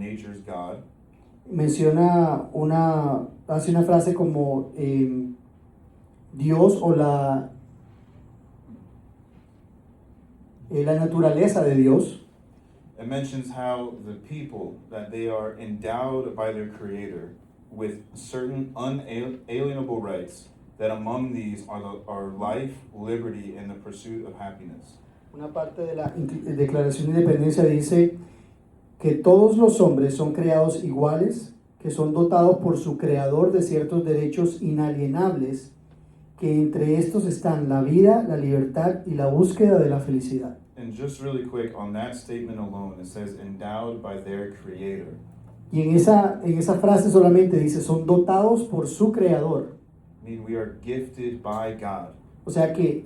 nature's God. Hace una frase como Dios o la naturaleza de Dios. It mentions how the people, that they are endowed by their Creator with certain unalienable rights, that among these are life, liberty, and the pursuit of happiness. Una parte de la Declaración de Independencia dice que todos los hombres son creados iguales, que son dotados por su Creador de ciertos derechos inalienables, que entre estos están la vida, la libertad y la búsqueda de la felicidad. And just really quick, on that statement alone, it says endowed by their Creator. Y en esa frase solamente dice, son dotados por su Creador. I mean, we are gifted by God. O sea que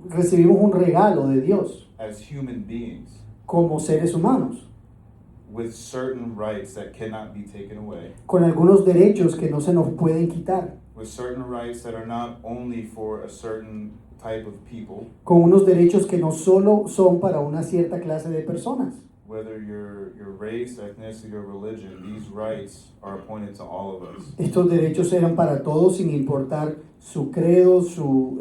recibimos un regalo de Dios As human beings, como seres humanos, with certain rights that cannot be taken away, con algunos derechos que no se nos pueden quitar, with certain rights that are not only for a certain type of people, con unos derechos que no solo son para una cierta clase de personas. whether your race, ethnicity, or religion, these rights are appointed to all of us. Estos derechos eran para todos sin importar su credo, su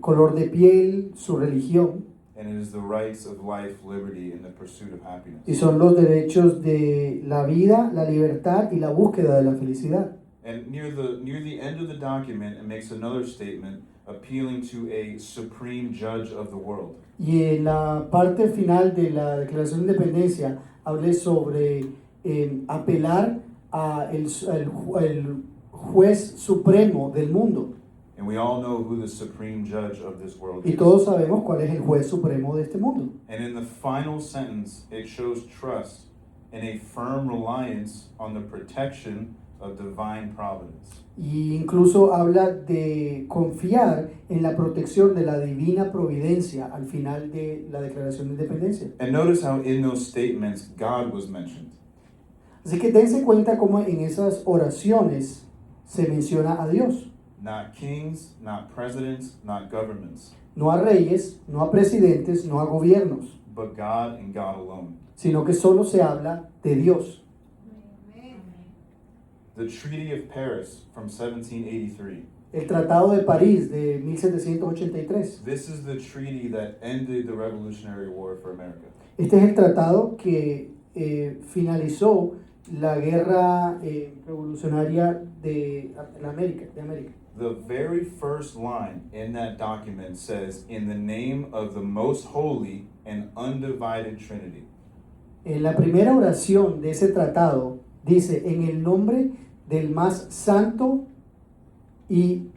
color de piel, su religión. And it is the rights of life, liberty, and the pursuit of happiness. Y son los derechos de la vida, la libertad y la búsqueda de la felicidad. And near the end of the document, it makes another statement appealing to a supreme judge of the world. Y en la parte final de la Declaración de Independencia hablé sobre apelar al juez supremo del mundo. And we all know who the supreme judge of this world Y is. todos sabemos cuál es el juez supremo de este mundo. And in the final sentence, it shows trust and a firm reliance on the protection of divine providence. Y incluso habla de confiar en la protección de la divina providencia al final de la Declaración de Independencia. And notice how in those statements God was mentioned. Así que dense cuenta cómo en esas oraciones se menciona a Dios. Not kings, not presidents, not governments, No a reyes, no a presidentes, no a gobiernos, but God and God alone. sino que solo se habla de Dios. The Treaty of Paris from 1783. El Tratado de París de 1783. This is the treaty that ended the Revolutionary War for America. Este es el tratado que finalizó la guerra revolucionaria de América. The very first line in that document says, "In the name of the most holy and undivided Trinity." En la primera oración de ese tratado dice, en el nombre del más santo y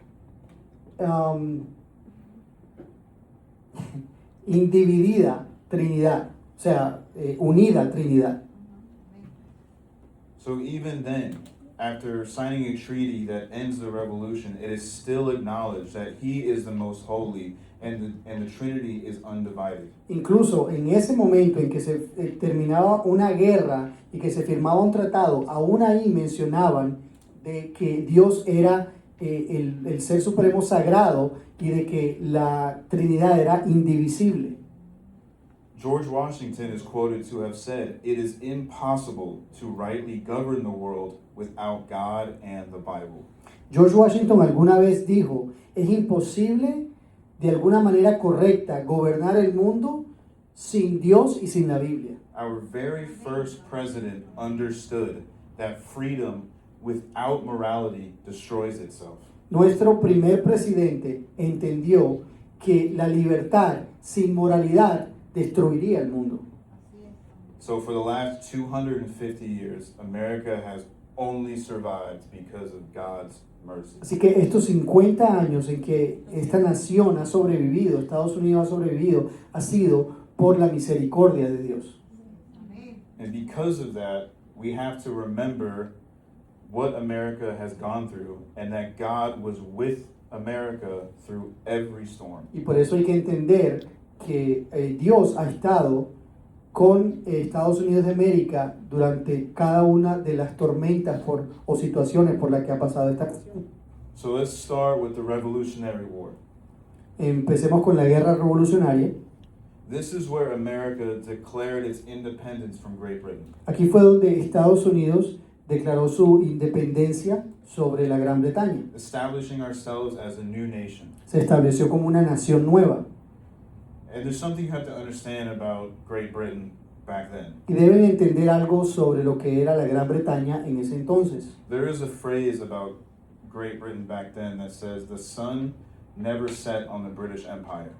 individida Trinidad, o sea, unida Trinidad. So even then, after signing a treaty that ends the revolution, it is still acknowledged that He is the most holy and the Trinity is undivided. Incluso en ese momento en que se terminaba una guerra y que se firmaba un tratado, aún ahí mencionaban de que Dios era el ser supremo sagrado y de que la Trinidad era indivisible. George Washington is quoted to have said, "It is impossible to rightly govern the world without God and the Bible." George Washington alguna vez dijo, es imposible de alguna manera correcta gobernar el mundo sin Dios y sin la Biblia. Our very first president understood that freedom without morality destroys itself. Nuestro primer presidente entendió que la libertad sin moralidad destruiría el mundo. So for the last 250 years, America has only survived because of God's mercy. Así que estos 50 años en que esta nación ha sobrevivido, Estados Unidos ha sobrevivido, ha sido por la misericordia de Dios. And because of that, we have to remember what America has gone through and that God was with America through every storm. Y por eso hay que entender que Dios ha estado con Estados Unidos de América durante cada una de las tormentas o situaciones por las que ha pasado esta nación. So let's start with the Revolutionary War. Empecemos con la guerra revolucionaria. This is where America declared its independence from Great Britain. Aquí fue donde Estados Unidos declaró su independencia sobre la Gran Bretaña. Establishing ourselves as a new nation. Se estableció como una nación nueva. And there's something you have to understand about Great Britain back then. Y deben entender algo sobre lo que era la Gran Bretaña en ese entonces. There is a phrase about Great Britain back then that says the sun never set on the British Empire.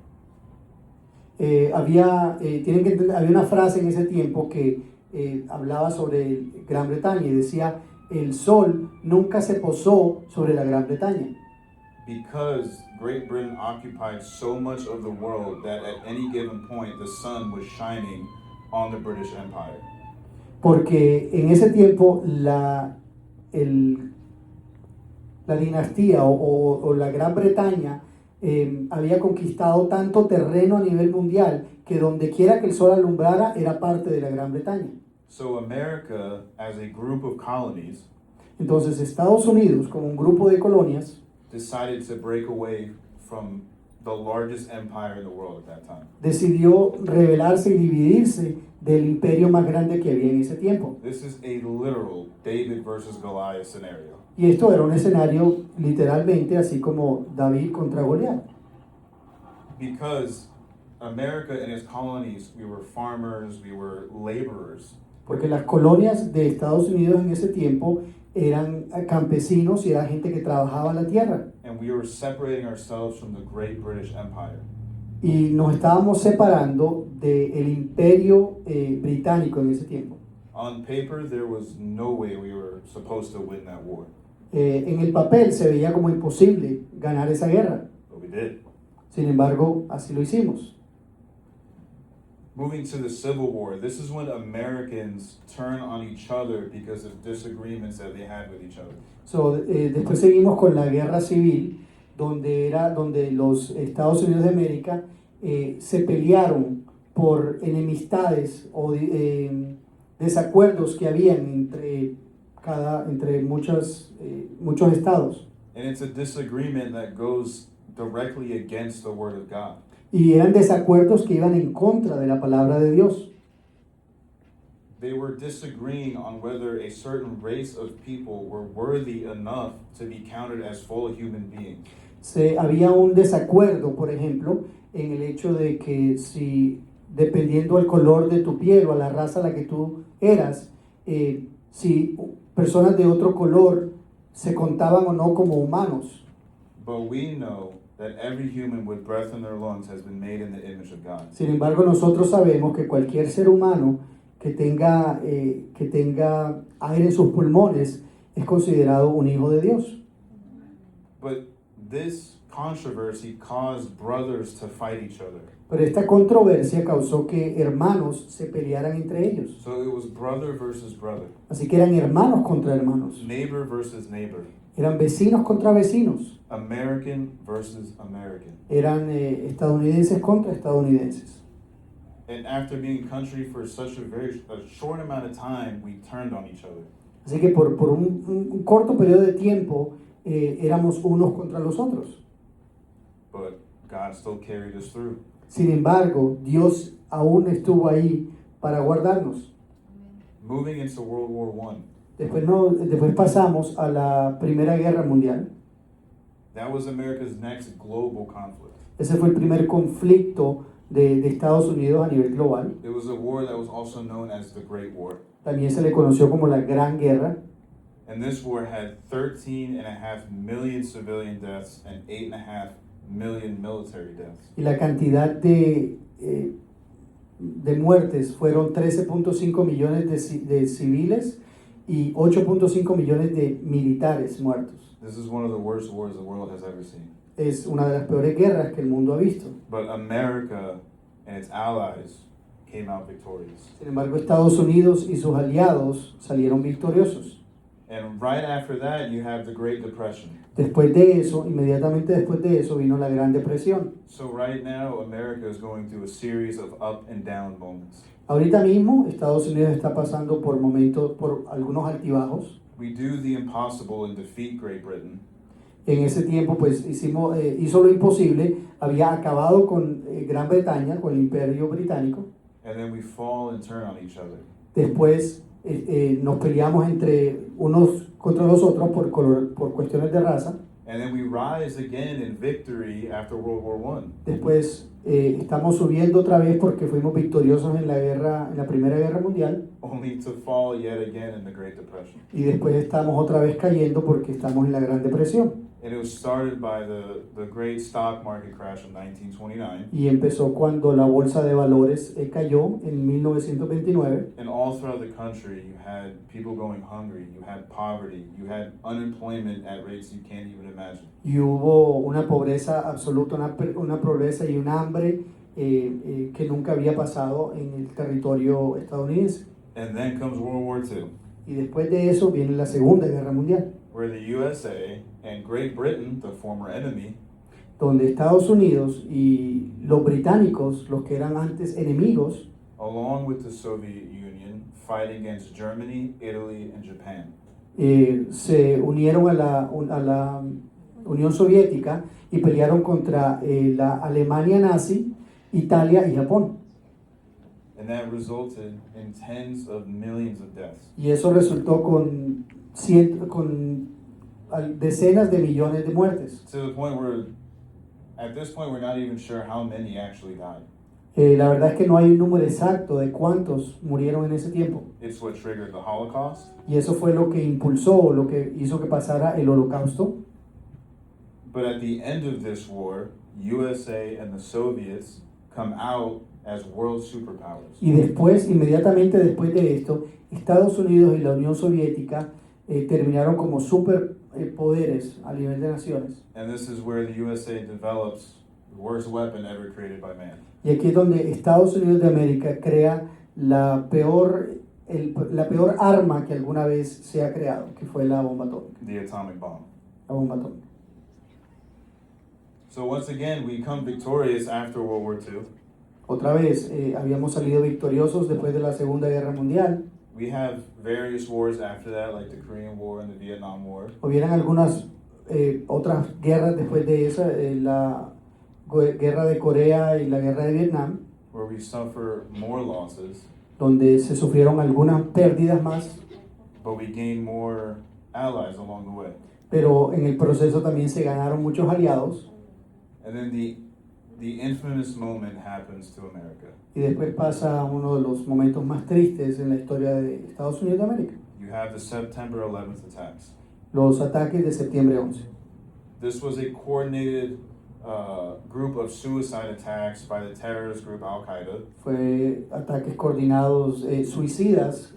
Tienen que entender, había una frase en ese tiempo que hablaba sobre Gran Bretaña y decía, el sol nunca se posó sobre la Gran Bretaña. Because Great Britain occupied so much of the world that at any given point the sun was shining on the British Empire. Porque en ese tiempo la dinastía o la Gran Bretaña había conquistado tanto terreno a nivel mundial que donde quiera que el sol alumbrara era parte de la Gran Bretaña. So America, as a group of colonies, Entonces Estados Unidos, como un grupo de colonias, decided to break away from the largest empire in the world at that time. decidió rebelarse y dividirse del imperio más grande que había en ese tiempo. This is a literal David versus Goliath scenario. Y esto era un escenario literalmente así como David contra Goliat. Because America and its colonies, we were farmers, we were laborers. Porque las colonias de Estados Unidos en ese tiempo eran campesinos y era gente que trabajaba la tierra. And we were separating ourselves from the great British Empire. Y nos estábamos separando del imperio británico en ese tiempo. On paper, there was no way we were supposed to win that war, En el papel se veía como imposible ganar esa guerra. but we did. Sin embargo, así lo hicimos. Moving to the Civil War, this is when Americans turn on each other because of disagreements that they had with each other. Después seguimos con la guerra civil, donde los Estados Unidos de América se pelearon por enemistades o desacuerdos que habían entre muchos estados. And it's a disagreement that goes directly against the Word of God. Y eran desacuerdos que iban en contra de la palabra de Dios. They were disagreeing on whether a certain race of people were worthy enough to be counted as full human beings. Había un desacuerdo, por ejemplo, en el hecho de que si, dependiendo del color de tu piel o a la raza a la que tú eras, si personas de otro color se contaban o no como humanos. But we know that every human with breath in their lungs has been made in the image of God. Sin embargo, nosotros sabemos que cualquier ser humano que tenga aire en sus pulmones es considerado un hijo de Dios. But this controversy caused brothers to fight each other. Pero esta controversia causó que hermanos se pelearan entre ellos. So it was brother versus brother, Así que eran hermanos contra hermanos. neighbor versus neighbor, Eran vecinos contra vecinos. American versus American. Eran estadounidenses contra estadounidenses. And after being country for such a short amount of time, we turned on each other. Así que por un corto periodo de tiempo éramos unos contra los otros. But God still carried us through. Sin embargo, Dios aún estuvo ahí para guardarnos. Moving into World War I, Después pasamos a la Primera Guerra Mundial. that was America's next global conflict. Ese fue el primer conflicto de Estados Unidos a nivel global. It was a war that was also known as the Great War. También se le conoció como la Gran Guerra. And this war had 13.5 million civilian deaths and 8.5 million military deaths. Y la cantidad de muertes fueron 13.5 millones de civiles y 8.5 millones de militares muertos. This is one of the worst wars the world has ever seen. Es una de las peores guerras que el mundo ha visto. But America and its allies came out victorious. Sin embargo, Estados Unidos y sus aliados salieron victoriosos. And right after that, you have the Great Depression. Después de eso, inmediatamente después de eso, vino la Gran Depresión. So right now, America is going through a series of up and down moments. Ahorita mismo, Estados Unidos está pasando por momentos, por algunos altibajos. We do the impossible and defeat Great Britain, En ese tiempo pues hizo lo imposible, había acabado con Gran Bretaña, con el Imperio Británico. and then we fall and turn on each other. Después nos peleamos entre unos contra los otros por cuestiones de raza. And then we rise again in victory after World War I. Después estamos subiendo otra vez porque fuimos victoriosos en la Primera Guerra Mundial. Only to fall yet again in the Great Depression. Y después estamos otra vez cayendo porque estamos en la Gran Depresión. And it was started by the great stock market crash of 1929. Y empezó cuando la bolsa de valores cayó en 1929. And all throughout the country, you had people going hungry, you had poverty, you had unemployment at rates you can't even imagine. Y hubo una pobreza absoluta, una pobreza y un hambre que nunca había pasado en el territorio estadounidense. And then comes World War II, Y después de eso viene la Segunda Guerra Mundial, where the USA and Great Britain, the former enemy, donde Estados Unidos y los británicos, los que eran antes enemigos, along with the Soviet Union, fight against Germany, Italy, and Japan. se unieron a la Unión Soviética y pelearon contra la Alemania nazi, Italia y Japón. And that resulted in tens of millions of deaths. Y eso resultó con decenas de millones de muertes. To the point where, at this point, we're not even sure how many actually died. La verdad es que no hay un número exacto de cuántos murieron en ese tiempo. It's what triggered the Holocaust, Y eso fue lo que impulsó, lo que hizo que pasara el Holocausto. but at the end of this war, USA and the Soviets come out as world superpowers. Y después, inmediatamente después de esto, Estados Unidos y la Unión Soviética terminaron como superpoderes a nivel de naciones. And this is where the USA develops the worst weapon ever created by man. Y aquí es donde Estados Unidos de América crea la peor arma que alguna vez se ha creado, que fue la bomba atómica. The atomic bomb. La bomba atómica. So once again, we come victorious after World War II. Otra vez, habíamos salido victoriosos después de la Segunda Guerra Mundial. We have various wars after that, like the Korean War and the Vietnam War. Hubieran algunas otras guerras después de esa, la guerra de Corea y la guerra de Vietnam, Where we suffer more losses, donde se sufrieron algunas pérdidas más, but we gain more allies along the way. pero en el proceso también se ganaron muchos aliados. And then the infamous moment happens to America. Y después pasa uno de los momentos más tristes en la historia de Estados Unidos de América, You have the September 11th attacks. los ataques de septiembre 11. This was a coordinated group of suicide attacks by the terrorist group Al Qaeda. Fue ataques coordinados suicidas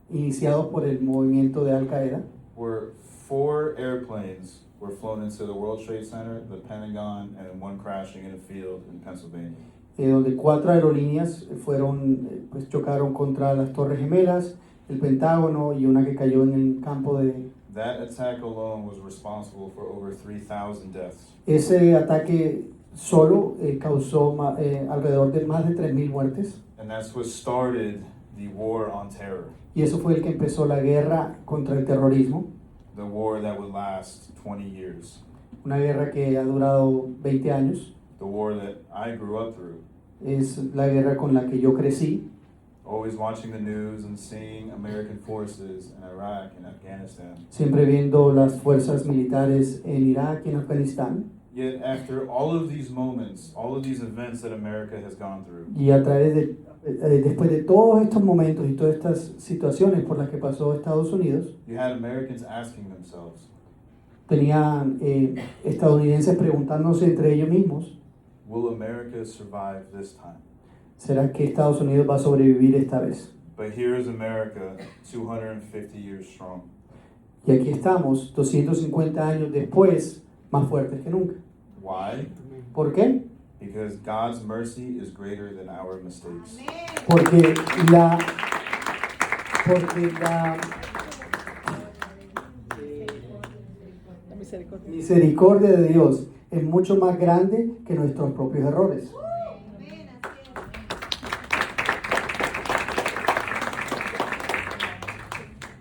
iniciados por el movimiento de Al Qaeda, Where 4 airplanes were flown into the World Trade Center, the Pentagon, and then one crashing in a field in Pennsylvania. Donde 4 aerolíneas pues chocaron contra las Torres Gemelas, el Pentágono y una que cayó en el campo de... That attack alone was responsible for over 3,000 deaths. Ese ataque solo causó alrededor de más de 3.000 muertes. And that's what started the war on terror, Y eso fue el que empezó la guerra contra el terrorismo, the war that would last 20 years, una guerra que ha durado 20 años. the war that I grew up through. Es la guerra con la que yo crecí, Always watching the news and seeing American forces in Iraq and Afghanistan. siempre viendo las fuerzas militares en Irak y en Afganistán. Yet after all of these moments, all of these events that America has gone through, Y a través de, después de todos estos momentos y todas estas situaciones por las que pasó Estados Unidos, you had Americans asking themselves, tenían estadounidenses preguntándose entre ellos mismos, will America survive this time? ¿será que Estados Unidos va a sobrevivir esta vez? But here is America 250 years strong. Y aquí estamos, 250 años después, más fuertes que nunca. Why? ¿Por qué? Because God's mercy is greater than our mistakes. Porque la misericordia de Dios es mucho más grande que nuestros propios errores.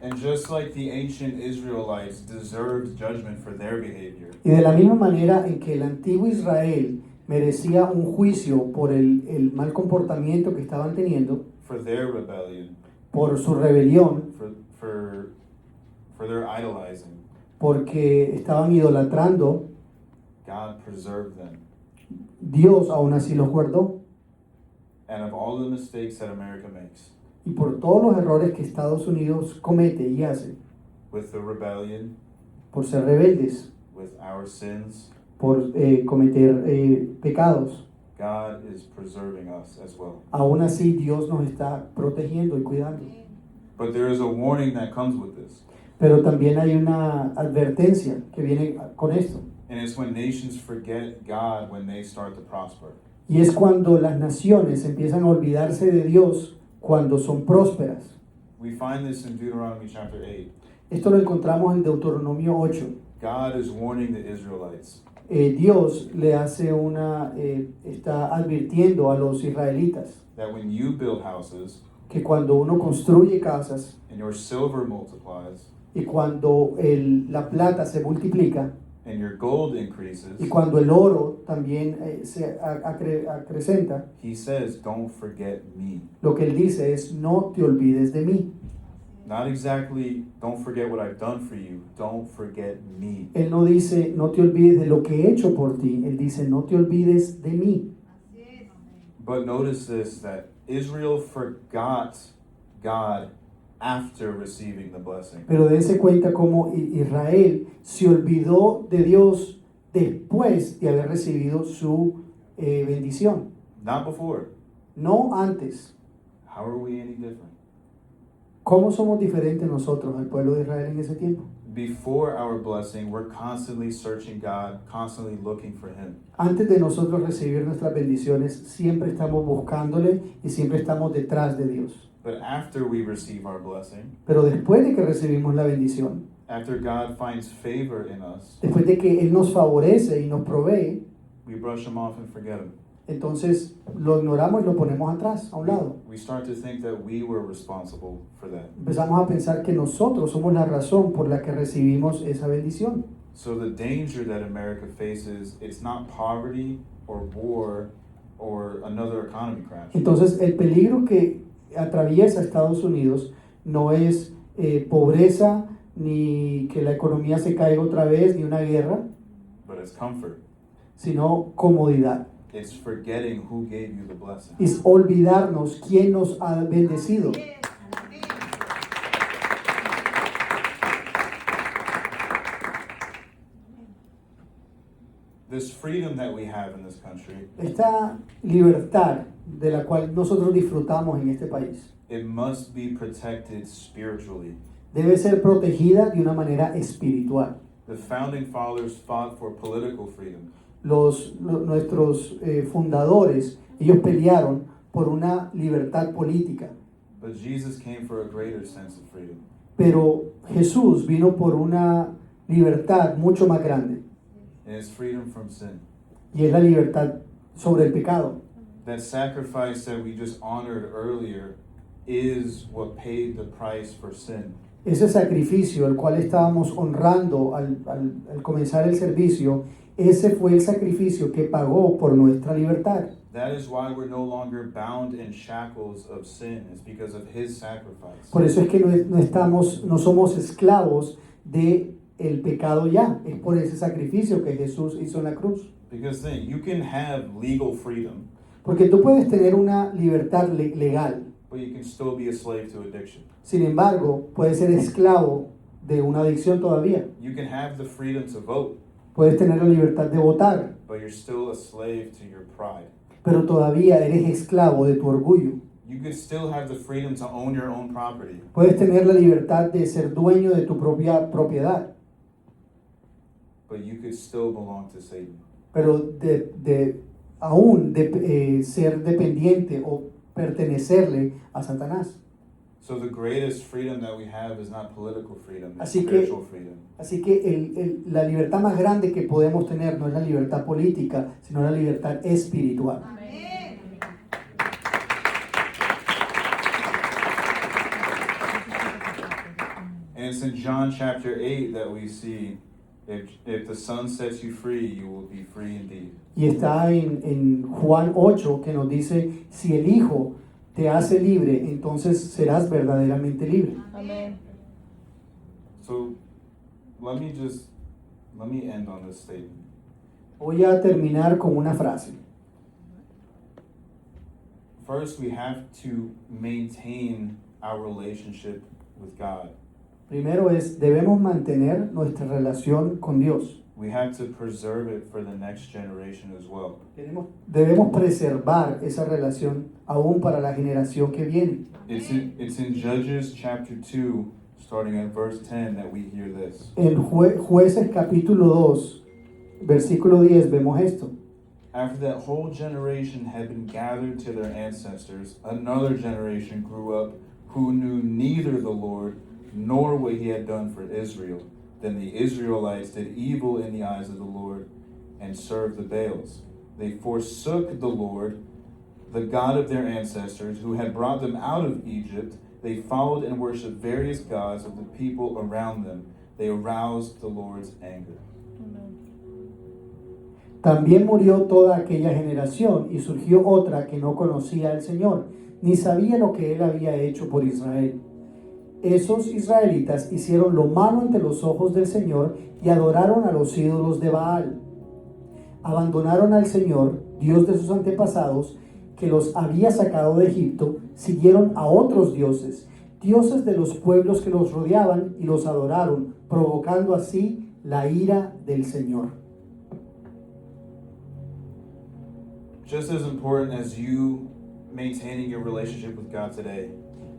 And just like the ancient Israelites deserved judgment for their behavior, Y de la misma manera en que el antiguo Israel merecía un juicio por el mal comportamiento que estaban teniendo, for their rebellion, por su rebelión, for their idolizing, porque estaban idolatrando, God preserved them. Dios aún así los guardó. And of all the mistakes that America makes, Y por todos los errores que Estados Unidos comete y hace, with the rebellion, por ser rebeldes, with our sins, por cometer pecados, God is preserving us as well. aún así Dios nos está protegiendo y cuidando. But there is a warning that comes with this. Pero también hay una advertencia que viene con esto. And it's when nations forget God when they start to prosper. Y es cuando las naciones empiezan a olvidarse de Dios cuando son prósperas. We find this in Deuteronomy chapter 8. Esto lo encontramos en Deuteronomio 8. God is warning the Israelites Dios le hace está advirtiendo a los israelitas that when you build houses que cuando uno construye casas and your silver multiplies y cuando la plata se multiplica and your gold increases, y cuando el oro también se acrecenta, he says, don't forget me. lo que él dice es no te olvides de mí. Not exactly, don't forget what I've done for you. Don't forget me. Él no dice no te olvides de lo que he hecho por ti, él dice no te olvides de mí. But notice this, that Israel forgot God after receiving the blessing. Pero dense cuenta cómo Israel se olvidó de Dios después de haber recibido su bendición, Not before. no antes. How are we any different? ¿Cómo somos diferentes nosotros al pueblo de Israel en ese tiempo? Before our blessing, we're constantly searching God, constantly looking for Him. Antes de nosotros recibir nuestras bendiciones, siempre estamos buscándole y siempre estamos detrás de Dios. But after we receive our blessing, Pero después de que recibimos la bendición, after God finds favor in us, después de que Él nos favorece y nos provee, we brush Him off and forget Him. entonces lo ignoramos y lo ponemos atrás, a un lado. We start to think that we were responsible for that. Empezamos a pensar que nosotros somos la razón por la que recibimos esa bendición. So the danger that America faces, it's not poverty or war or another economy crash. Entonces el peligro que atraviesa Estados Unidos no es pobreza, ni que la economía se caiga otra vez, ni una guerra, But it's comfort. sino comodidad. It's forgetting who gave you the blessing. Es olvidarnos quién nos ha bendecido. This freedom that we have in this country, Esta libertad de la cual nosotros disfrutamos en este país it must be protected spiritually. debe ser protegida de una manera espiritual. The founding fathers fought for political freedom. Nuestros fundadores, ellos pelearon por una libertad política, But Jesus came for a greater sense of freedom. pero Jesús vino por una libertad mucho más grande, And it's freedom from sin. y es la libertad sobre el pecado. That sacrifice that we just honored earlier is what paid the price for sin. Ese sacrificio al cual estábamos honrando al comenzar el servicio, ese fue el sacrificio que pagó por nuestra libertad. That is why we're no longer bound in shackles of sin. It's because of His sacrifice. Por eso es que no somos esclavos de el pecado ya, es por ese sacrificio que Jesús hizo en la cruz. Because then you can have legal freedom, Porque tú puedes tener una libertad legal, but you can still be a slave to addiction. sin embargo, puedes ser esclavo de una adicción todavía. You can have the freedom to vote, Puedes tener la libertad de votar, but you're still a slave to your pride. pero todavía eres esclavo de tu orgullo. You could still have the freedom to own your own property, Puedes tener la libertad de ser dueño de tu propia propiedad, but you could still belong to Satan. pero ser dependiente o pertenecerle a Satanás. So the greatest freedom that we have is not political freedom, it's Así que- spiritual freedom. Así que la libertad más grande que podemos tener no es la libertad política, sino la libertad espiritual. it's in John chapter 8 that we see, if the Son sets you free, you will be free indeed. Y está en Juan 8 que nos dice, si el Hijo te hace libre, entonces serás verdaderamente libre. Amen. So let me end on this statement. Voy a terminar con una frase. First, we have to maintain our relationship with God. Primero debemos mantener nuestra relación con Dios. We have to preserve it for the next generation as well. Debemos preservar esa relación aún para la generación que viene. It's in Judges chapter 2, starting at verse 10, that we hear this. En Jueces capítulo 2, versículo 10 vemos esto. After that whole generation had been gathered to their ancestors, another generation grew up who knew neither the Lord nor what he had done for Israel. Then the Israelites did evil in the eyes of the Lord and served the Baals. They forsook the Lord, the God of their ancestors, who had brought them out of Egypt. They followed and worshipped various gods of the people around them. They aroused the Lord's anger. También murió toda aquella generación y surgió otra que no conocía al Señor, ni sabía lo que Él había hecho por Israel. Esos israelitas hicieron lo malo ante los ojos del Señor y adoraron a los ídolos de Baal. Abandonaron al Señor, Dios de sus antepasados, que los había sacado de Egipto, siguieron a otros dioses, dioses de los pueblos que los rodeaban, y los adoraron, provocando así la ira del Señor. Just as important as you maintaining your relationship with God today,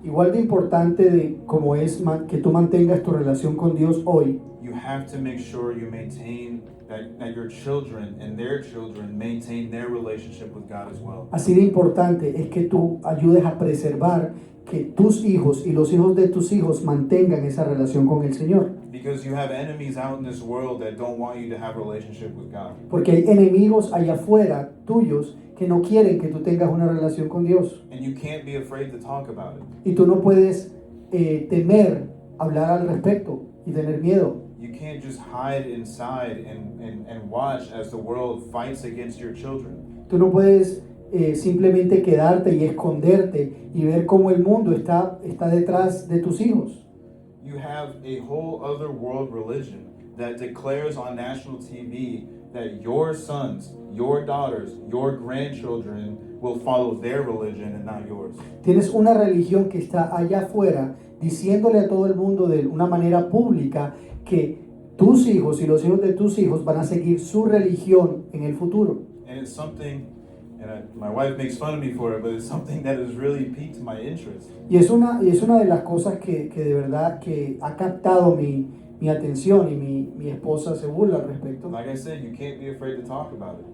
Igual de importante como es que tú mantengas tu relación con Dios hoy, you have to make sure you maintain that your children and their children maintain their relationship with God as well. así de importante es que tú ayudes a preservar que tus hijos y los hijos de tus hijos mantengan esa relación con el Señor. Because you have enemies out in this world that don't want you to have a relationship with God. Porque hay enemigos allá afuera tuyos que no quieren que tú tengas una relación con Dios. And you can't be afraid to talk about it. Y tú no puedes temer hablar al respecto y tener miedo. You can't just hide inside and watch as the world fights against your children. Tú no puedes simplemente quedarte y esconderte y ver cómo el mundo está detrás de tus hijos. You have a whole other world religion that declares on national TV that your sons, your daughters, your grandchildren will follow their religion and not yours. Tienes una religión que está allá afuera diciéndole a todo el mundo de una manera pública que tus hijos y los hijos de tus hijos van a seguir su religión en el futuro. And it's something, my wife makes fun of me for it, but it's something that has really piqued my interest. Y es una de las cosas que de verdad que ha captado mi atención, y mi esposa se burla al respecto. Like I said, you can't be afraid to talk about it.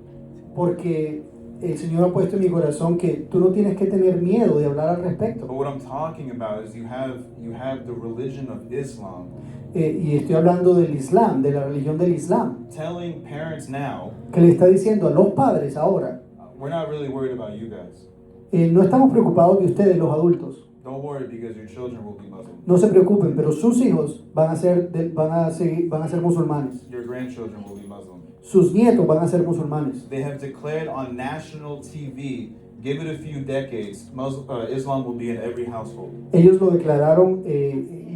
Porque el Señor ha puesto en mi corazón que tú no tienes que tener miedo de hablar al respecto. But what I'm talking about is you have the religion of Islam Y estoy hablando del Islam, de la religión del Islam, telling parents now, que le está diciendo a los padres ahora, we're not really worried about you guys. no estamos preocupados de ustedes, los adultos. Don't worry because your children will be Muslim. No se preocupen, pero sus hijos van a ser musulmanes. Your grandchildren will be Muslim. Sus nietos van a ser musulmanes. They have declared on national TV, give it a few decades, Islam will be in every household. Ellos lo declararon,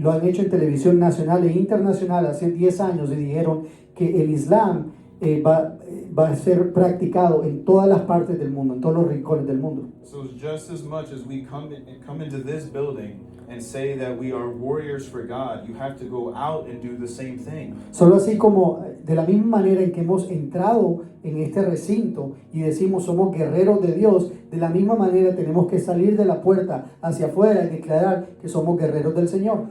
lo han hecho en televisión nacional e internacional hace 10 años y dijeron que el Islam va a ser practicado en todas las partes del mundo, en todos los rincones del mundo. So just as much as we come into this building and say that we are warriors for God, you have to go out and do the same thing. Solo así como de la misma manera en que hemos entrado en este recinto y decimos somos guerreros de Dios, de la misma manera tenemos que salir de la puerta hacia afuera y declarar que somos guerreros del Señor.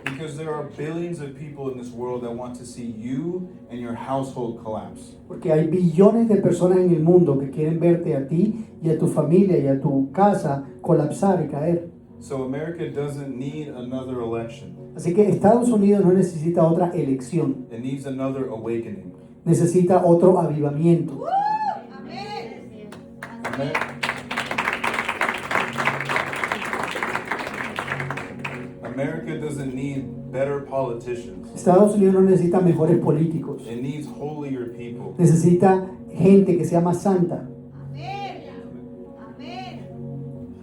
Because there are billions of people in this world that want to see you and your household collapse. Porque hay billones de personas en el mundo que quieren verte a ti y a tu familia y a tu casa colapsar y caer. So America doesn't need another election. Así que Estados Unidos no necesita otra elección, It needs another awakening. necesita otro avivamiento. Amen. doesn't need better politicians. Estados Unidos no necesita mejores políticos. It needs holier people. Necesita gente que sea más santa. Amén. Amén.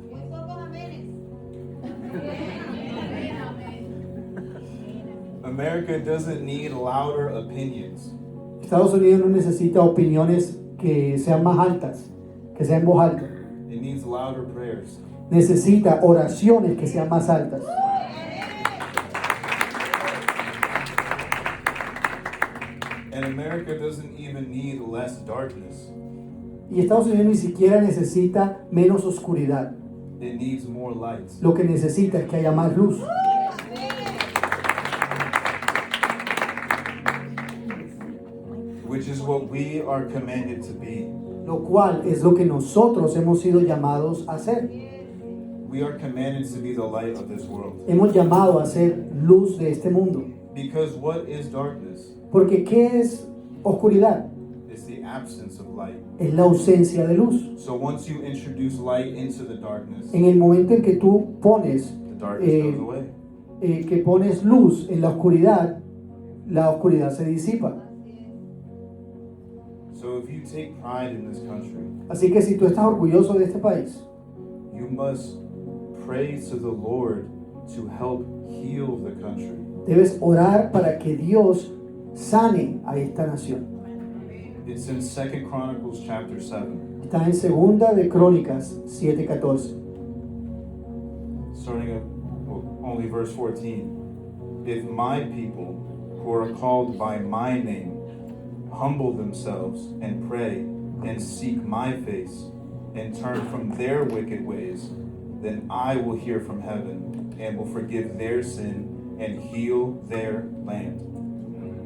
Muy pocos amenes. America doesn't need louder opinions. Estados Unidos no necesita opiniones que sean más altas, que sean en voz alta. It needs louder prayers. Necesita oraciones que sean más altas. And America doesn't even need less darkness. Y Estados Unidos ni siquiera necesita menos oscuridad. It needs more light. Lo que necesita es que haya más luz. Which is what we are commanded to be. Lo cual es lo que nosotros hemos sido llamados a hacer. We are commanded to be the light of this world. Hemos llamado a ser luz de este mundo. Because what is darkness? Porque ¿qué es oscuridad? It's the absence of light. Es la ausencia de luz. So once you introduce light into the darkness, En el momento en que tú pones the darkness goes away. que pones luz en la oscuridad se disipa. So if you take pride in this country, Así que si tú estás orgulloso de este país, you must pray to the Lord to help heal the country. debes orar para que Dios sane a esta nación. It's in 2 Chronicles chapter 7, Está en Segunda de Crónicas 7:14. starting at only verse 14. If my people who are called by my name humble themselves and pray and seek my face and turn from their wicked ways, then I will hear from heaven and will forgive their sin and heal their land.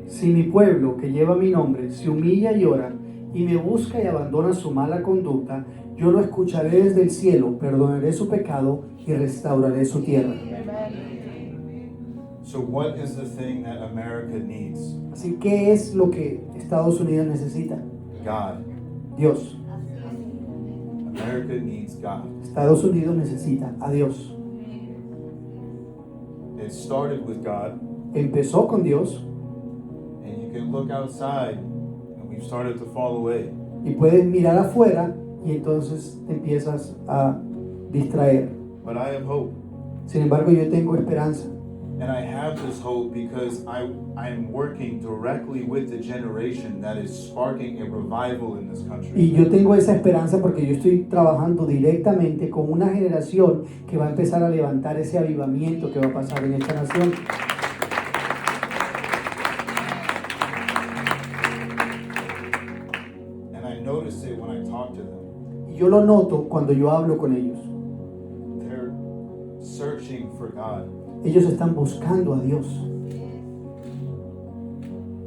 Si mi pueblo que lleva mi nombre se humilla y ora y me busca y abandona su mala conducta, yo lo escucharé desde el cielo, perdonaré su pecado y restauraré su tierra. So what is the thing that America needs? Así que es lo que Estados Unidos necesita. God. Dios. America needs God. Estados Unidos necesita a Dios. It started with God, Empezó con Dios and you can look outside, and we've started to fall away. y puedes mirar afuera y entonces te empiezas a distraer. But I have hope. Sin embargo, yo tengo esperanza. And I have this hope because I am working directly with the generation that is sparking a revival in this Y country. yo tengo esa esperanza porque yo estoy trabajando directamente con una generación que va a empezar a levantar ese avivamiento que va a pasar en esta nación. And I notice it when I talk to them. Y yo lo noto cuando yo hablo con ellos. They're searching for God. Ellos están buscando a Dios.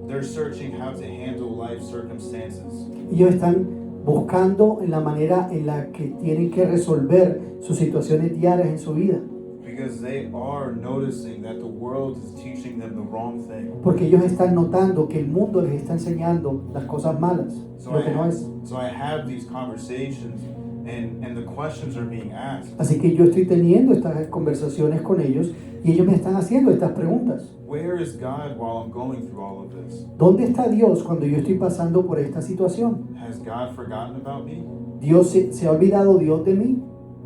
They're searching how to handle life circumstances. Ellos están buscando en la manera en la que tienen que resolver sus situaciones diarias en su vida. Because they are noticing that the world is teaching them the wrong thing. Porque ellos están notando que el mundo les está enseñando las cosas malas, lo que no es. So I have these conversations and the questions are being asked. Así que yo estoy teniendo estas conversaciones con ellos y ellos me están haciendo estas preguntas. Where is God while I'm going through all of this? ¿Dónde está Dios cuando yo estoy pasando por esta situación? Has God forgotten about me? ¿Dios se ha olvidado Dios de mí?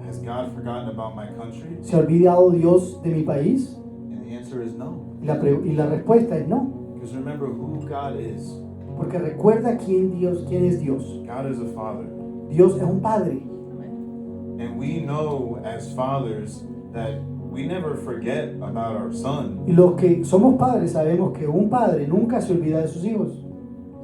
Has God forgotten about my country? ¿Se ha olvidado Dios de mi país? And the answer is no. Y la respuesta es no. Because remember who God is. Porque recuerda quién es Dios. God is a father. Dios es un padre. And we know as fathers that we never forget about our son. Y los que somos padres sabemos que un padre nunca se olvida de sus hijos.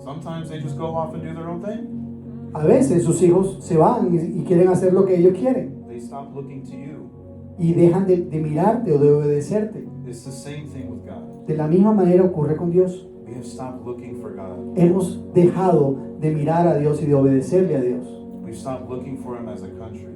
Sometimes they just go off and do their own thing. A veces sus hijos se van y quieren hacer lo que ellos quieren. They stop looking to you. Y dejan de mirarte o de obedecerte. It's the same thing with God. De la misma manera ocurre con Dios. We have stopped looking for God. Hemos dejado de mirar a Dios y de obedecerle a Dios. We've stopped looking for Him as a country.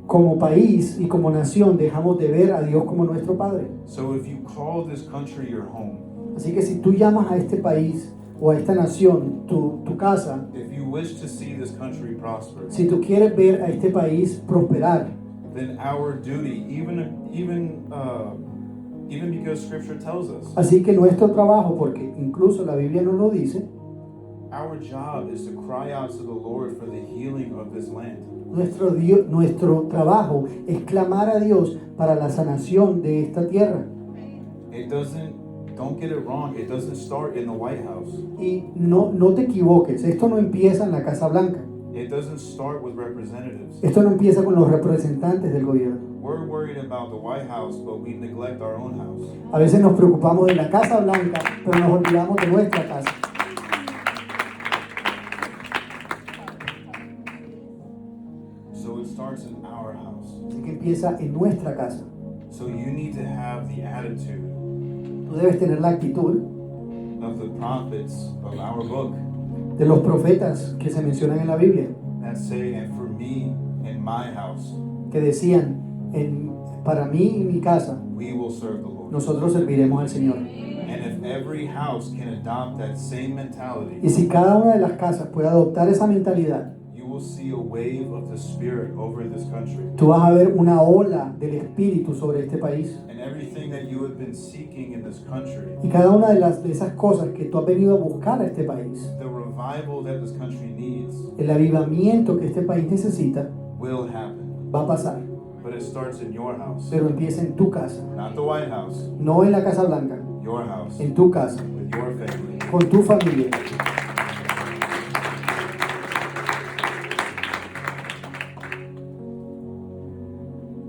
Como país y como nación dejamos de ver a Dios como nuestro Padre. So if you call this country your home, Así que si tú llamas a este país o a esta nación tu casa, if you wish to see this country prosper, si tú quieres ver a este país prosperar, then our duty, even Even because Scripture tells us. Así que nuestro trabajo, porque incluso la Biblia nos lo dice, Our job is to cry out to the Lord for the healing of this land. nuestro trabajo es clamar a Dios para la sanación de esta tierra. Don't get it wrong, it doesn't start in the White House. Y no te equivoques, esto no empieza en la Casa Blanca. It doesn't start with representatives. Esto no empieza con los representantes del gobierno. We're worried about the White House, but we neglect our own house. A veces nos preocupamos de la Casa Blanca, pero nos olvidamos de nuestra casa. So it starts in our house. Así que empieza en nuestra casa. So you need to have the attitude Tú debes tener la actitud of the prophets of our book de los profetas que se mencionan en la Biblia, that say, and for me and my house, que decían, para mí y mi casa, we will serve the Lord. nosotros serviremos al Señor. And if every house can adopt that same Y mentality, si cada una de las casas puede adoptar esa mentalidad, you will see a wave of the Spirit over this country. tú vas a ver una ola del Espíritu sobre este país. And everything that you have been seeking in this country, Y cada una de esas cosas que tú has venido a buscar a este país, the revival that this country needs, el avivamiento que este país necesita, will happen. va a pasar. But it starts in your house, Pero empieza en tu casa, not the White House, no en la Casa Blanca, your house, en tu casa, with your family. con tu familia.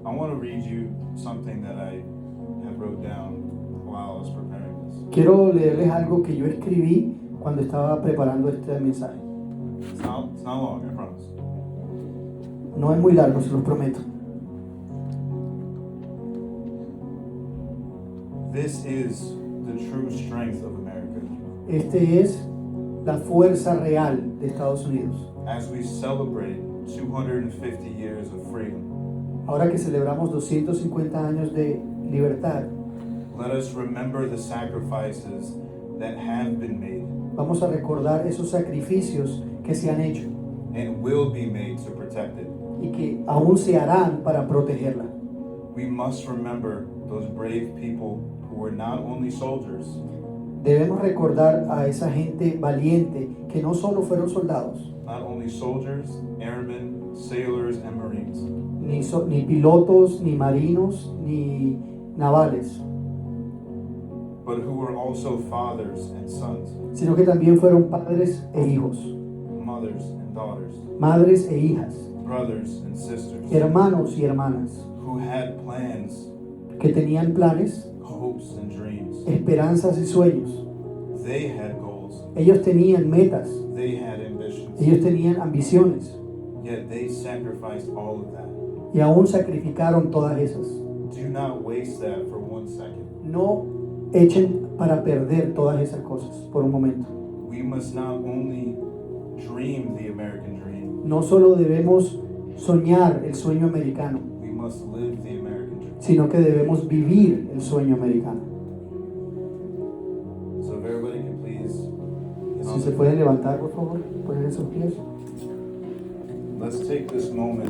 I want to read you something that I have wrote down while I was preparing this. Quiero leerles algo que yo escribí cuando estaba preparando este mensaje. It's not long, I promise. No es muy largo, se los prometo. This is the true strength of America. Este es la fuerza real de Estados Unidos. As we celebrate 250 years of freedom, Ahora que celebramos 250 años de libertad, let us remember the sacrifices that have been made vamos a recordar esos sacrificios que se han hecho and will be made to protect it. y que aún se harán para protegerla. We must remember those brave people who were not only soldiers, Debemos recordar a esa gente valiente que no solo fueron soldados, not only soldiers, airmen, sailors, and marines, ni pilotos, ni marinos, ni navales, but who were also fathers and sons, sino que también fueron padres e hijos, mothers and daughters, madres e hijas, brothers and sisters, hermanos y hermanas, who had plans, que tenían planes, hopes, and dreams. esperanzas y sueños. They had goals, Ellos tenían metas, they had ambitions, ellos tenían ambiciones yet they sacrificed all of that. y aún sacrificaron todas esas. Do not waste that for 1 second. No echen para perder todas esas cosas por un momento. We must not only dream the American dream, No solo debemos soñar el sueño americano, we must live the American dream. sino que debemos vivir el sueño americano. So if everybody can please get Si on se the- pueden levantar, por favor, poner esos pies. let's take this moment